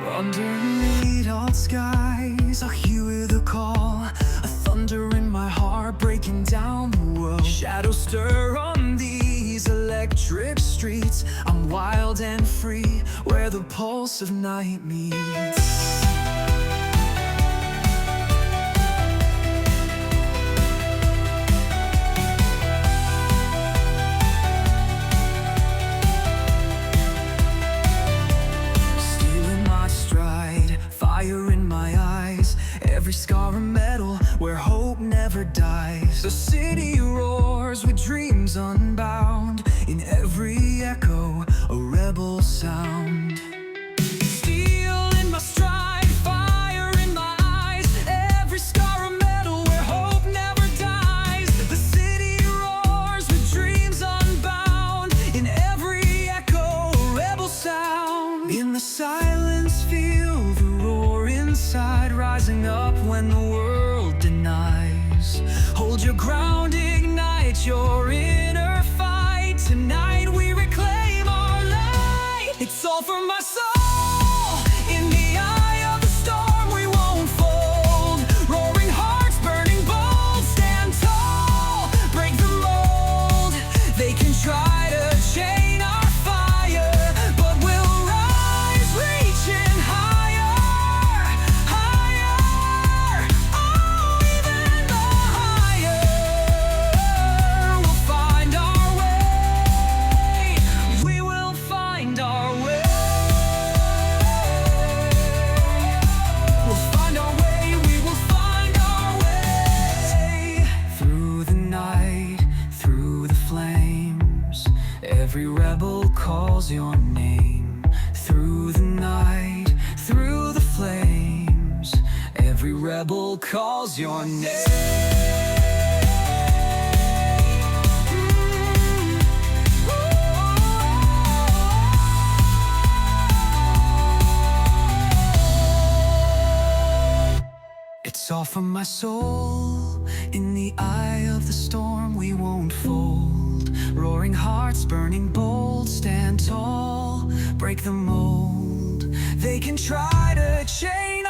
Underneath all skies, I hear the call, a thunder in my heart breaking down the world. Shadows stir on these electric streets. I'm wild and free, where the pulse of night meets. Fire in my eyes, every scar a medal where hope never dies. The city roars with dreams unbound, in every echo a rebel sound. Steel in my stride, fire in my eyes, every scar a medal where hope never dies. The city roars with dreams unbound, in every echo a rebel sound. In the silence feel the roar inside, rising up when the world denies. Hold your ground, ignite your inner fight. Tonight we reclaim our light. It's all for my soul. In the eye of the storm we won't fold. Roaring hearts, burning bold, stand tall. Break the mold. They can try to chain our fire, but we'll rise, reaching higher, higher. Oh, even the higher. We'll find our way. We will find our way. We'll find our way. We will find our way. Through the night, through the flames, every rebel calls your name. Through the night, through the flames, every rebel calls your name. It's all for my soul. In the eye of the storm we won't fold. Roaring hearts, burning bold, stand tall. Break the mold. They can try to chain